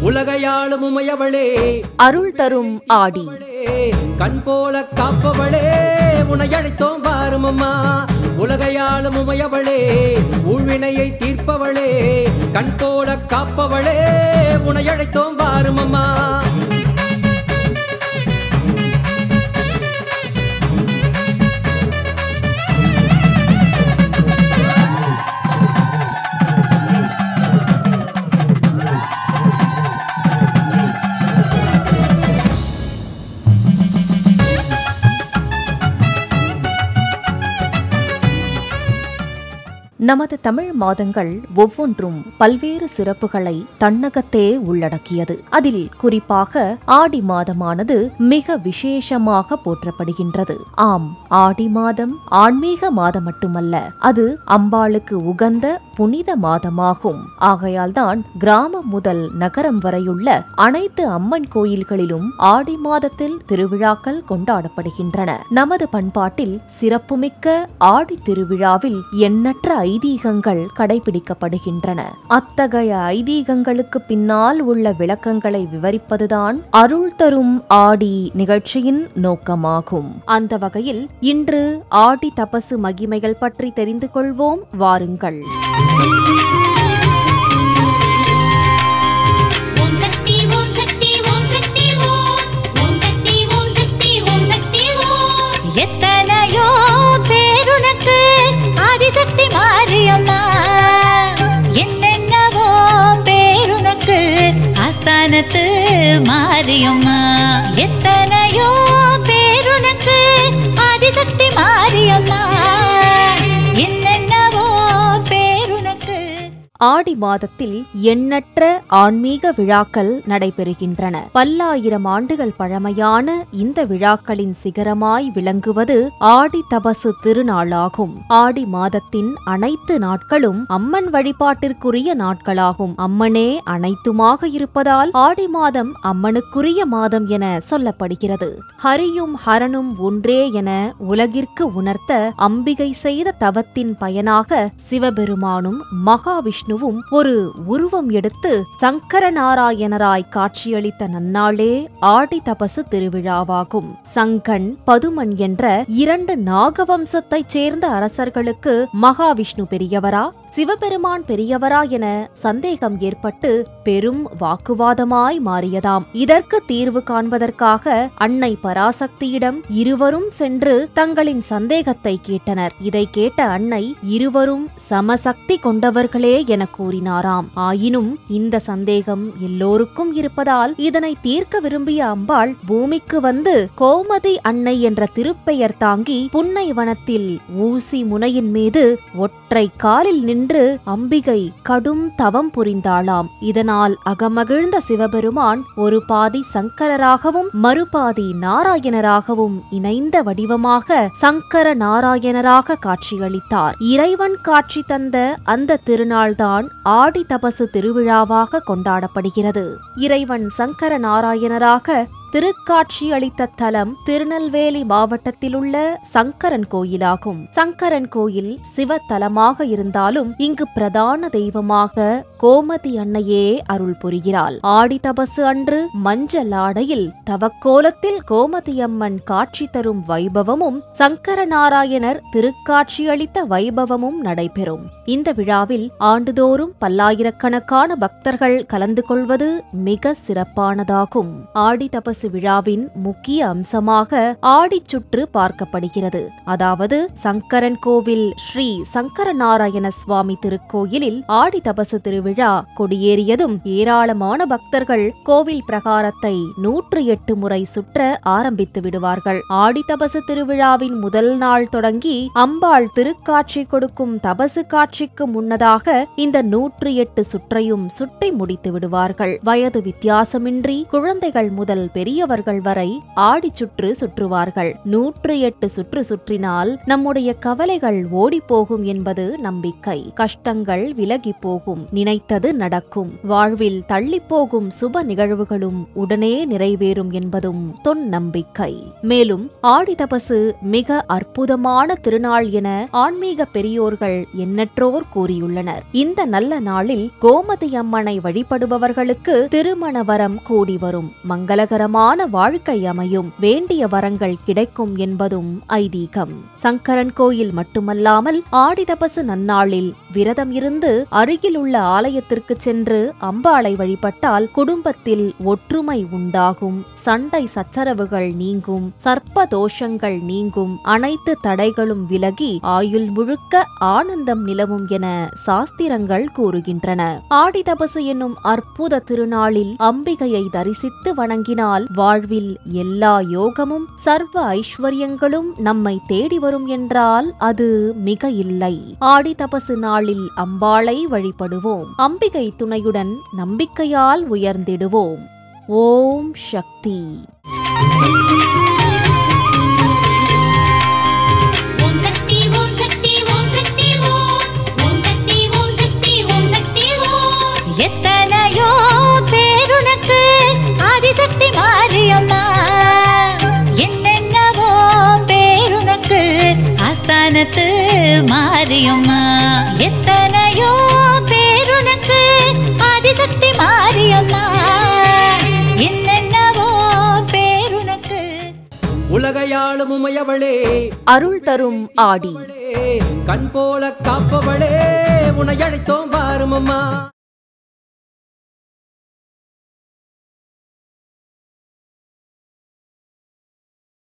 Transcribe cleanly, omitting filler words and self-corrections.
உலகையாளும் உமையவளே அருள் தரும் ஆடி கண் போல காப்பவளே உன்னை அழைத்தோம் வாரும் அம்மா உலகையாளும் உமையவளே ஊழ்வினையை தீர்ப்பவளே கண் போல காப்பவளே உன்னை அழைத்தோம் வாரும் அம்மா நமது தமிழ் மாதங்கள் ஒவ்வொன்றும் பல்வேறு சிறப்புகளை தன்னகத்தே உள்ளடக்கியது. அதில் குறிப்பாக ஆடி மாதமானது மிக விசேஷமாக போற்றப்படுகின்றது. ஆம், ஆடி மாதம் ஆன்மீக மாதம் மட்டுமல்ல, அது அம்பாளுக்கு உகந்த புனித மாதமாகும். ஆகையால்தான் கிராமம் முதல் நகரம் வரையுள்ள அனைத்து அம்மன் கோயில்களிலும் ஆடி மாதத்தில் திருவிழாக்கள் கொண்டாடப்படுகின்றன. நமது பண்பாட்டில் சிறப்புமிக்க ஆடி திருவிழாவில் எண்ணற்ற ஐதீகங்கள் கடைபிடிக்கப்படுகின்றன. அத்தகைய ஐதீகங்களுக்கு பின்னால் உள்ள விளக்கங்களை விவரிப்பதுதான் அருள் தரும் ஆடி நிகழ்ச்சியின் நோக்கமாகும். அந்த வகையில் இன்று ஆடி தபசு மகிமைகள் பற்றி தெரிந்து கொள்வோம், வாருங்கள். எத்தனையோ பேருனக்கு ஆதிசக்தி மாரியம்மா, என்னென்னவோ பேருனக்கு ஆஸ்தானத்து மாரியம்மா, எத்தனையோ பேருனக்கு ஆதிசக்தி மாரியம்மா, என்னென்னவோ பேருனக்கு. ஆடி மாதத்தில் எண்ணற்ற ஆன்மீக விழாக்கள் நடைபெறுகின்றன. பல்லாயிரம் ஆண்டுகள் பழமையான இந்த விழாக்களின் சிகரமாய் விளங்குவது ஆடி தபசு திருநாளாகும். ஆடி மாதத்தின் அனைத்து நாட்களும் அம்மன் வழிபாட்டிற்குரிய நாட்களாகும். அம்மனே அனைத்துமாக இருப்பதால் ஆடி மாதம் அம்மனுக்குரிய மாதம் என சொல்லப்படுகிறது. ஹரியும் ஹரனும் ஒன்றே என உலகிற்கு உணர்த்த அம்பிகை செய்த தவத்தின் பயனாக சிவபெருமானும் மகாவிஷ்ணு ஒரு உருவம் எடுத்து சங்கர நாராயணராய் காட்சியளித்த நன்னாளே ஆடி தபசு திருவிழாவாகும். சங்கன், பதுமன் என்ற 2 நாகவம்சத்தைச் சேர்ந்த அரசர்களுக்கு மகாவிஷ்ணு பெரியவரா, சிவபெருமான் பெரியவரா என சந்தேகம் ஏற்பட்டு பெரும் வாக்குவாதமாய் மாறியதாம். இதற்கு தீர்வு காண்பதற்காக அன்னை பராசக்தியிடம் இருவரும் சென்று தங்களின் சந்தேகத்தை கேட்டனர். இதை கேட்ட அன்னை இருவரும் சமசக்தி கொண்டவர்களே என கூறினாராம். ஆயினும் இந்த சந்தேகம் எல்லோருக்கும் இருப்பதால் இதனை தீர்க்க விரும்பிய அம்பாள் பூமிக்கு வந்து கோமதி அன்னை என்ற திருப்பெயர் தாங்கி புன்னை வனத்தில் ஊசி முனையின் மீது ஒற்றை காலில் நின்று அம்பிகை கடும் தவம் புரிந்தாளாம். இதனால் அகமகிழ்ந்த சிவபெருமான் ஒரு பாதி சங்கரராகவும் மறுபாதி நாராயணராகவும் இணைந்த வடிவமாக சங்கர நாராயணராக காட்சியளித்தார். இறைவன் காட்சி தந்த அந்த திருநாள்தான் ஆடி தபசு திருவிழாவாக கொண்டாடப்படுகிறது. இறைவன் சங்கர நாராயணராக திருக்காட்சி அளித்த தலம் திருநெல்வேலி மாவட்டத்தில் உள்ள சங்கரன் கோயிலாகும். சங்கரன் கோயில் சிவத்தலமாக இருந்தாலும் இங்கு பிரதான தெய்வமாக கோமதி அன்னையே அருள் புரிகிறாள். ஆடி தபசு அன்று மஞ்சள் ஆடையில் தவக்கோலத்தில் கோமதி அம்மன் காட்சி தரும் வைபவமும் சங்கர நாராயணர் திருக்காட்சி அளித்த வைபவமும் நடைபெறும். இந்த விழாவில் ஆண்டுதோறும் பல்லாயிரக்கணக்கான பக்தர்கள் கலந்து கொள்வது மிக சிறப்பானதாகும். ஆடி தபசு விழாவின் முக்கிய அம்சமாக ஆடிச்சுற்று பார்க்கப்படுகிறது. அதாவது சங்கரன் கோவில் ஸ்ரீ சங்கர நாராயண சுவாமி திருக்கோயிலில் ஆடி தபசு திருவிழா கொடியேறியதும் ஏராளமான பக்தர்கள் கோவில் பிரகாரத்தை 108 முறை சுற்ற ஆரம்பித்து விடுவார்கள். ஆடி தபசு திருவிழாவின் முதல் நாள் தொடங்கி அம்பாள் திருக்காட்சி கொடுக்கும் தபசு காட்சிக்கு முன்னதாக இந்த 108 சுற்றையும் சுற்றி முடித்து விடுவார்கள். வயது வித்தியாசமின்றி குழந்தைகள் முதல் பெரிய பெரியவர்கள் வரை ஆடி சுற்று சுற்றுவார்கள். 108 சுற்று சுற்றினால் நம்முடைய கவலைகள் ஓடிப்போகும் என்பது நம்பிக்கை. கஷ்டங்கள் விலகி போகும், நினைத்தது நடக்கும், வாழ்வில் தள்ளிப்போகும் சுப நிகழ்வுகளும் உடனே நிறைவேறும் என்பதும் தொன் நம்பிக்கை. மேலும் ஆடி தபசு மிக அற்புதமான திருநாள் என ஆன்மீக பெரியோர்கள் எண்ணற்றோர் கூறியுள்ளனர். இந்த நல்ல நாளில் கோமதி அம்மனை வழிபடுபவர்களுக்கு திருமண வரம் கூடி வரும், மங்களகரமான வாழ்க்கை அமையும், வேண்டிய வரங்கள் கிடைக்கும் என்பதும் ஐதீகம். சங்கரன் கோயில் மட்டுமல்லாமல் ஆடி தபசு நன்னாளில் விரதம் இருந்து அருகில் உள்ள ஆலயத்திற்கு சென்று அம்பாளை வழிபட்டால் குடும்பத்தில் ஒற்றுமை உண்டாகும், சண்டை சச்சரவுகள் நீங்கும், சர்ப்ப தோஷங்கள் நீங்கும், அனைத்து தடைகளும் விலகி ஆயுள் முழுக்க ஆனந்தம் நிலவும் என சாஸ்திரங்கள் கூறுகின்றன. ஆடி தபசு என்னும் அற்புத திருநாளில் அம்பிகையை தரிசித்து வணங்கினால் வாழ்வில் எல்லா யோகமும் சர்வ ஐஸ்வர்யங்களும் நம்மை தேடி வரும் என்றால் அது மிக இல்லை. ஆடி தபசு நாளில் அம்பாளை வழிபடுவோம், அம்பிகை துணையுடன் நம்பிக்கையால் உயர்ந்திடுவோம். ஓம் சக்தி. எத்தனையோ பேருனக்கு ஆதிசக்தி மாரியம்மா, என்னென்னவோ பேருனக்கு ஆஸ்தானத்து மாரியம்மா, எத்தனையோ பேருனக்கு ஆதிசக்தி மாரியம்மா, என்னென்னவோ பேருனக்கு. உலகையாளும் உமையவளே, அருள் தரும் ஆடி, கண் போல காப்பவளே, உன்னை அழைத்தோம் வாருமம்மா.